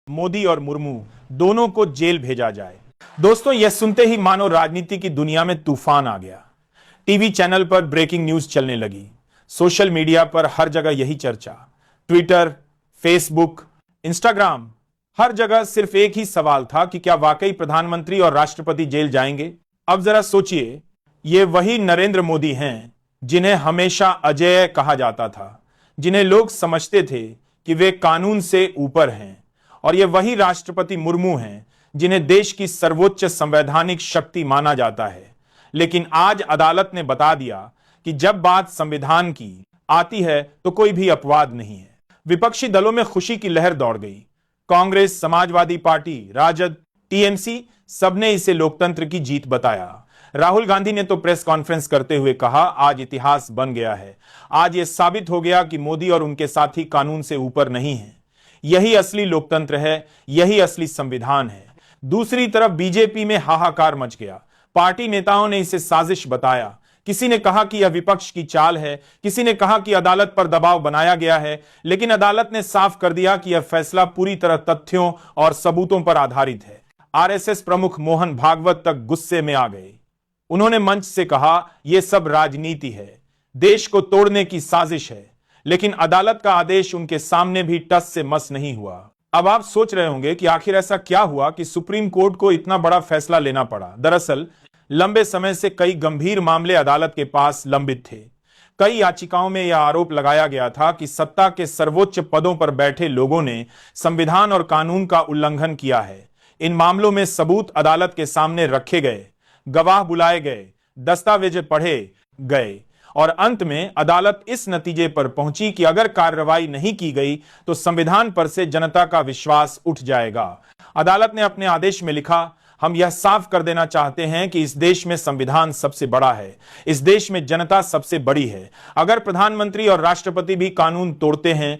मोदी और मुर्मू दोनों को जेल भेजा जाए। दोस्तों, यह सुनते ही मानो राजनीति की दुनिया में तूफान आ गया। टीवी चैनल पर ब्रेकिंग न्यूज चलने लगी, सोशल मीडिया पर हर जगह यही चर्चा, ट्विटर, फेसबुक, इंस्टाग्राम, हर जगह सिर्फ एक ही सवाल था कि क्या वाकई प्रधानमंत्री और राष्ट्रपति जेल जाएंगे। अब जरा सोचिए, ये वही नरेंद्र मोदी हैं जिन्हें हमेशा अजेय कहा जाता था, जिन्हें लोग समझते थे कि वे कानून से ऊपर हैं, और ये वही राष्ट्रपति मुर्मू हैं जिन्हें देश की सर्वोच्च संवैधानिक शक्ति माना जाता है। लेकिन आज अदालत ने बता दिया कि जब बात संविधान की आती है तो कोई भी अपवाद नहीं है। विपक्षी दलों में खुशी की लहर दौड़ गई। कांग्रेस, समाजवादी पार्टी, राजद, टीएमसी, सबने इसे लोकतंत्र की जीत बताया। राहुल गांधी ने तो प्रेस कॉन्फ्रेंस करते हुए कहा, आज इतिहास बन गया है, आज यह साबित हो गया कि मोदी और उनके साथी कानून से ऊपर नहीं है। यही असली लोकतंत्र है, यही असली संविधान है। दूसरी तरफ बीजेपी में हाहाकार मच गया। पार्टी नेताओं ने इसे साजिश बताया। किसी ने कहा कि यह विपक्ष की चाल है, किसी ने कहा कि अदालत पर दबाव बनाया गया है, लेकिन अदालत ने साफ कर दिया कि यह फैसला पूरी तरह तथ्यों और सबूतों पर आधारित है। आरएसएस प्रमुख मोहन भागवत तक गुस्से में आ गए। उन्होंने मंच से कहा, यह सब राजनीति है, देश को तोड़ने की साजिश है। लेकिन अदालत का आदेश उनके सामने भी टस से मस नहीं हुआ। अब आप सोच रहे होंगे कि आखिर ऐसा क्या हुआ कि सुप्रीम कोर्ट को इतना बड़ा फैसला लेना पड़ा। दरअसल लंबे समय से कई गंभीर मामले अदालत के पास लंबित थे। कई याचिकाओं में यह आरोप लगाया गया था कि सत्ता के सर्वोच्च पदों पर बैठे लोगों ने संविधान और कानून का उल्लंघन किया है। इन मामलों में सबूत अदालत के सामने रखे गए, गवाह बुलाए गए, दस्तावेज पढ़े गए, और अंत में अदालत इस नतीजे पर पहुंची कि अगर कार्रवाई नहीं की गई तो संविधान पर से जनता का विश्वास उठ जाएगा। अदालत ने अपने आदेश में लिखा, हम यह साफ कर देना चाहते हैं कि इस देश में संविधान सबसे बड़ा है, इस देश में जनता सबसे बड़ी है। अगर प्रधानमंत्री और राष्ट्रपति भी कानून तोड़ते हैं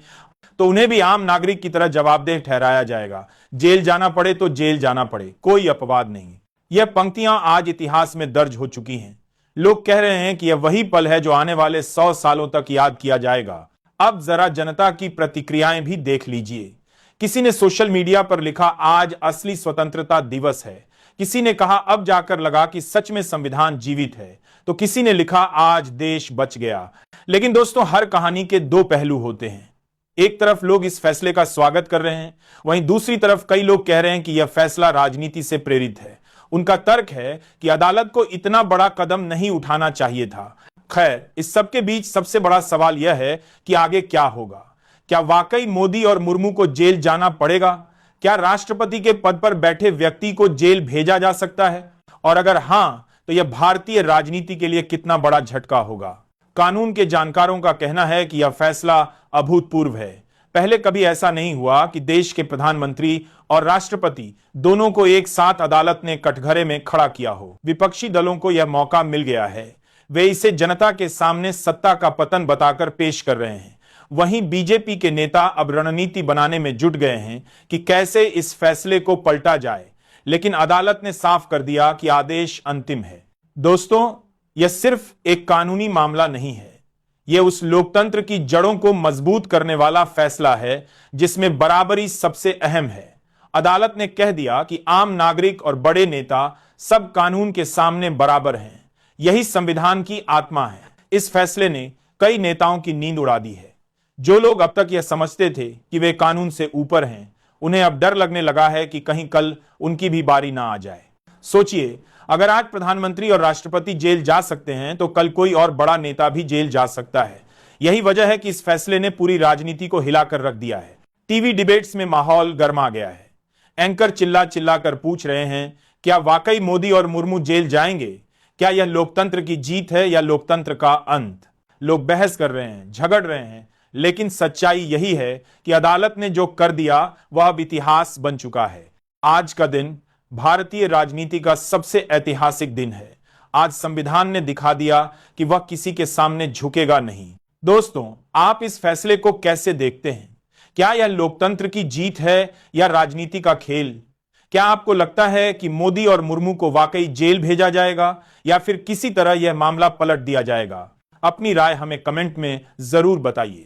तो उन्हें भी आम नागरिक की तरह जवाबदेह ठहराया जाएगा। जेल जाना पड़े तो जेल जाना पड़े, कोई अपवाद नहीं। यह पंक्तियां आज इतिहास में दर्ज हो चुकी हैं। लोग कह रहे हैं कि यह वही पल है जो आने वाले 100 सालों तक याद किया जाएगा। अब जरा जनता की प्रतिक्रियाएं भी देख लीजिए। किसी ने सोशल मीडिया पर लिखा, आज असली स्वतंत्रता दिवस है। किसी ने कहा, अब जाकर लगा कि सच में संविधान जीवित है। तो किसी ने लिखा, आज देश बच गया। लेकिन दोस्तों, हर कहानी के दो पहलू होते हैं। एक तरफ लोग इस फैसले का स्वागत कर रहे हैं, वहीं दूसरी तरफ कई लोग कह रहे हैं कि यह फैसला राजनीति से प्रेरित है। उनका तर्क है कि अदालत को इतना बड़ा कदम नहीं उठाना चाहिए था। खैर, इस सबके बीच सबसे बड़ा सवाल यह है कि आगे क्या होगा। क्या वाकई मोदी और मुर्मू को जेल जाना पड़ेगा? क्या राष्ट्रपति के पद पर बैठे व्यक्ति को जेल भेजा जा सकता है? और अगर हां, तो यह भारतीय राजनीति के लिए कितना बड़ा झटका होगा? कानून के जानकारों का कहना है कि यह फैसला अभूतपूर्व है। पहले कभी ऐसा नहीं हुआ कि देश के प्रधानमंत्री और राष्ट्रपति दोनों को एक साथ अदालत ने कटघरे में खड़ा किया हो। विपक्षी दलों को यह मौका मिल गया है। वे इसे जनता के सामने सत्ता का पतन बताकर पेश कर रहे हैं। वहीं बीजेपी के नेता अब रणनीति बनाने में जुट गए हैं कि कैसे इस फैसले को पलटा जाए। लेकिन अदालत ने साफ कर दिया कि आदेश अंतिम है। दोस्तों, यह सिर्फ एक कानूनी मामला नहीं है, यह उस लोकतंत्र की जड़ों को मजबूत करने वाला फैसला है जिसमें बराबरी सबसे अहम है। अदालत ने कह दिया कि आम नागरिक और बड़े नेता सब कानून के सामने बराबर हैं। यही संविधान की आत्मा है। इस फैसले ने कई नेताओं की नींद उड़ा दी है। जो लोग अब तक यह समझते थे कि वे कानून से ऊपर हैं, उन्हें अब डर लगने लगा है कि कहीं कल उनकी भी बारी ना आ जाए। सोचिए, अगर आज प्रधानमंत्री और राष्ट्रपति जेल जा सकते हैं तो कल कोई और बड़ा नेता भी जेल जा सकता है। यही वजह है कि इस फैसले ने पूरी राजनीति को हिलाकर रख दिया है। टीवी डिबेट्स में माहौल गर्मा गया है। एंकर चिल्ला चिल्ला कर पूछ रहे हैं, क्या वाकई मोदी और मुर्मू जेल जाएंगे? क्या यह लोकतंत्र की जीत है या लोकतंत्र का अंत? लोग बहस कर रहे हैं, झगड़ रहे हैं, लेकिन सच्चाई यही है कि अदालत ने जो कर दिया वह अब इतिहास बन चुका है। आज का दिन भारतीय राजनीति का सबसे ऐतिहासिक दिन है। आज संविधान ने दिखा दिया कि वह किसी के सामने झुकेगा नहीं। दोस्तों, आप इस फैसले को कैसे देखते हैं? क्या यह लोकतंत्र की जीत है या राजनीति का खेल? क्या आपको लगता है कि मोदी और मुर्मू को वाकई जेल भेजा जाएगा या फिर किसी तरह यह मामला पलट दिया जाएगा? अपनी राय हमें कमेंट में जरूर बताइए।